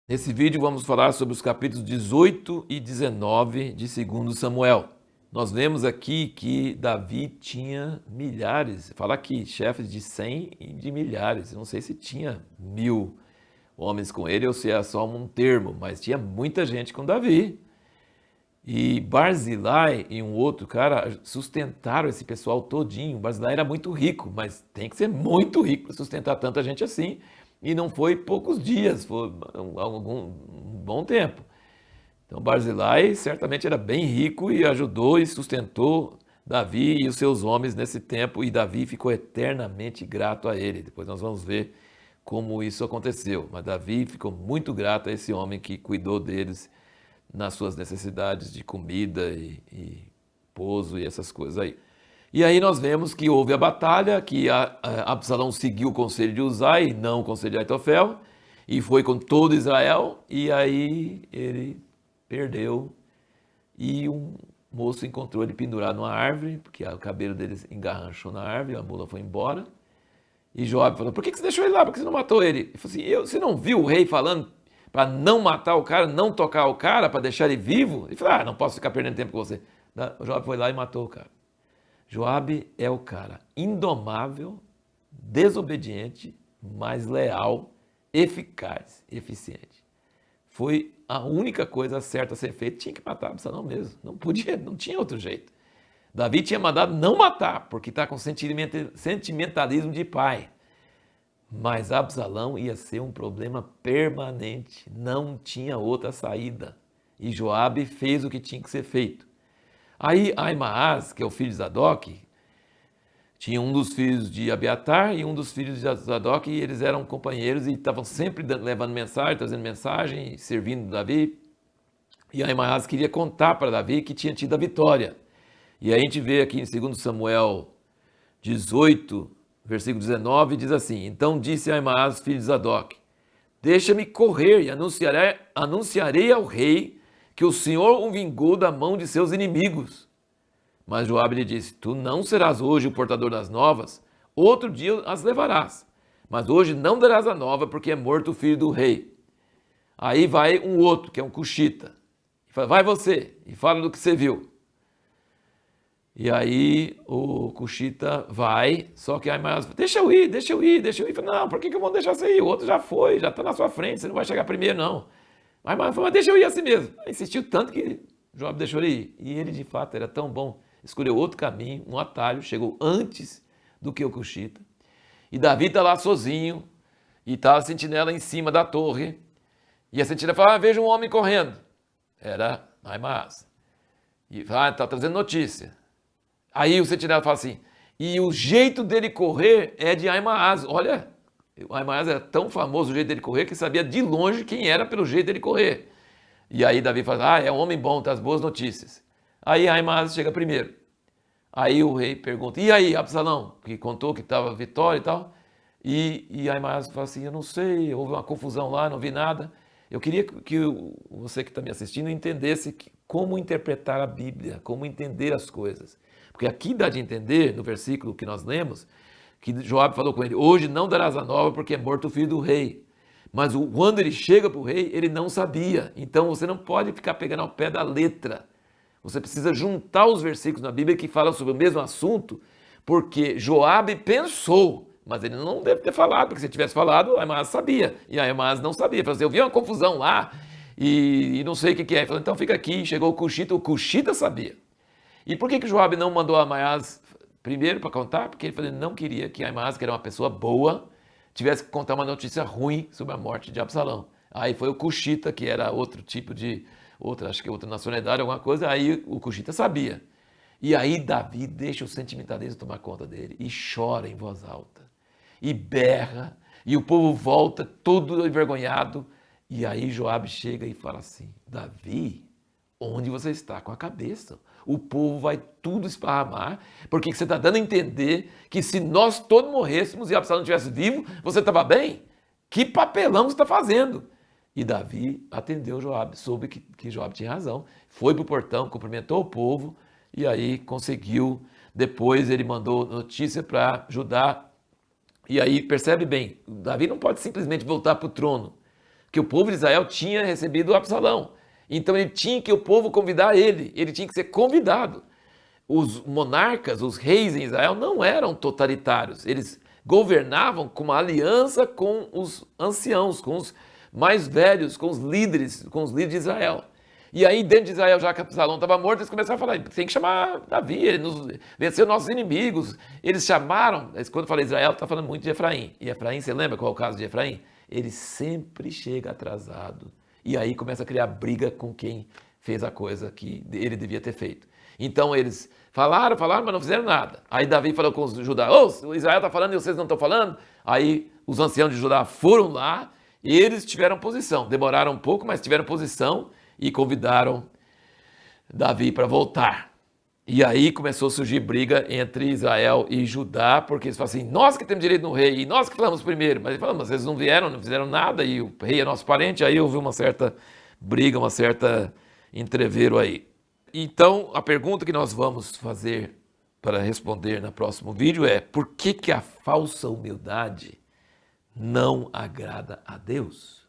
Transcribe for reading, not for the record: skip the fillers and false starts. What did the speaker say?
Nesse vídeo vamos falar sobre os capítulos 18 e 19 de 2 Samuel. Nós vemos aqui que Davi tinha milhares, fala aqui, chefes de 100 e de milhares. Eu não sei se tinha 1000 homens com ele ou se é só um termo, mas tinha muita gente com Davi. E Barzilai e um outro cara sustentaram esse pessoal todinho. Barzilai era muito rico, mas tem que ser muito rico para sustentar tanta gente assim. E não foi poucos dias, foi um bom tempo. Então Barzilai certamente era bem rico e ajudou e sustentou Davi e os seus homens nesse tempo. E Davi ficou eternamente grato a ele. Depois nós vamos ver como isso aconteceu. Mas Davi ficou muito grato a esse homem que cuidou deles nas suas necessidades de comida e pouso e essas coisas aí. E aí nós vemos que houve a batalha, que Absalão seguiu o conselho de Uzai, e não o conselho de Aitofel, e foi com todo Israel, e aí ele perdeu, e um moço encontrou ele pendurado numa árvore, porque o cabelo dele engarranchou na árvore, a mula foi embora, e Joabe falou, por que você deixou ele lá? Por que você não matou ele? Ele falou assim, você não viu o rei falando para não matar o cara, não tocar o cara, para deixar ele vivo? Ele falou, não posso ficar perdendo tempo com você. O Joabe foi lá e matou o cara. Joabe é o cara indomável, desobediente, mas leal, eficaz, eficiente. Foi a única coisa certa a ser feita, tinha que matar Absalão mesmo, não podia, não tinha outro jeito. Davi tinha mandado não matar, porque está com sentimentalismo de pai. Mas Absalão ia ser um problema permanente, não tinha outra saída. E Joabe fez o que tinha que ser feito. Aí Ahimaaz, que é o filho de Zadok, tinha um dos filhos de Abiatar e um dos filhos de Zadok, e eles eram companheiros e estavam sempre levando mensagem, trazendo mensagem, servindo Davi. E Ahimaaz queria contar para Davi que tinha tido a vitória. E aí a gente vê aqui em 2 Samuel 18, versículo 19, diz assim, então disse Ahimaaz, filho de Zadok, deixa-me correr e anunciarei ao rei que o Senhor o vingou da mão de seus inimigos. Mas Joabe lhe disse, tu não serás hoje o portador das novas, outro dia as levarás, mas hoje não darás a nova, porque é morto o filho do rei. Aí vai um outro, que é um cuxita, e fala, vai você, e fala do que você viu. E aí o cuxita vai, só que Ahimaaz fala, deixa eu ir, deixa eu ir, deixa eu ir. Fala, não, por que eu vou deixar você ir? O outro já foi, já está na sua frente, você não vai chegar primeiro não. Ahimaaz falou, mas deixa eu ir assim mesmo. Insistiu tanto que Joabe deixou ele ir. E ele de fato era tão bom, escolheu outro caminho, um atalho, chegou antes do que o cuxita. E Davi está lá sozinho, e está a sentinela em cima da torre. E a sentinela fala, veja um homem correndo. Era Ahimaaz. E fala, está trazendo notícia. Aí o sentinela fala assim, e o jeito dele correr é de Ahimaaz. Olha, o Ahimaaz era tão famoso o jeito dele correr que sabia de longe quem era pelo jeito dele correr. E aí Davi fala, é um homem bom, traz boas notícias. Aí Ahimaaz chega primeiro. Aí o rei pergunta, e aí Absalão, que contou que estava vitória e tal. E Ahimaaz fala assim, eu não sei, houve uma confusão lá, não vi nada. Eu queria que você que está me assistindo entendesse como interpretar a Bíblia, como entender as coisas. Porque aqui dá de entender, no versículo que nós lemos, que Joabe falou com ele, hoje não darás a nova porque é morto o filho do rei. Mas quando ele chega para o rei, ele não sabia. Então você não pode ficar pegando ao pé da letra. Você precisa juntar os versículos na Bíblia que falam sobre o mesmo assunto, porque Joabe pensou, mas ele não deve ter falado, porque se tivesse falado, Ahimaaz sabia. E Ahimaaz não sabia. Ele falou assim, eu vi uma confusão lá e não sei o que é. Ele falou, então fica aqui. Chegou o Cuxita sabia. E por que Joabe não mandou Ahimaaz primeiro para contar? Porque ele não queria que Ahimaaz, que era uma pessoa boa, tivesse que contar uma notícia ruim sobre a morte de Absalão. Aí foi o Cuxita, que era outro tipo de, acho que outra nacionalidade, alguma coisa, aí o Cuxita sabia. E aí Davi deixa o sentimentalismo tomar conta dele e chora em voz alta. E berra, e o povo volta todo envergonhado. E aí Joabe chega e fala assim, Davi, onde você está com a cabeça? O povo vai tudo esparramar, porque você está dando a entender que se nós todos morrêssemos e Absalão estivesse vivo, você estava bem? Que papelão você está fazendo? E Davi atendeu Joabe, soube que Joabe tinha razão, foi para o portão, cumprimentou o povo, e aí conseguiu, depois ele mandou notícia para Judá, e aí percebe bem, Davi não pode simplesmente voltar para o trono, porque o povo de Israel tinha recebido Absalão. Então ele tinha que o povo convidar ele tinha que ser convidado. Os monarcas, os reis em Israel não eram totalitários, eles governavam com uma aliança com os anciãos, com os mais velhos, com os líderes de Israel. E aí, dentro de Israel, já que Absalão estava morto, eles começaram a falar: tem que chamar Davi, ele nos venceu nossos inimigos. Eles chamaram, quando eu falei Israel, está falando muito de Efraim. E Efraim, você lembra qual é o caso de Efraim? Ele sempre chega atrasado. E aí começa a criar briga com quem fez a coisa que ele devia ter feito. Então eles falaram, mas não fizeram nada. Aí Davi falou com os Judá: ô, Israel está falando e vocês não estão falando? Aí os anciãos de Judá foram lá e eles tiveram posição. Demoraram um pouco, mas tiveram posição e convidaram Davi para voltar. E aí começou a surgir briga entre Israel e Judá, porque eles falam assim: nós que temos direito no rei, e nós que falamos primeiro. Mas ele falou: mas vocês não vieram, não fizeram nada, e o rei é nosso parente. Aí houve uma certa briga, uma certa entrevero aí. Então, a pergunta que nós vamos fazer para responder no próximo vídeo é: por que a falsa humildade não agrada a Deus?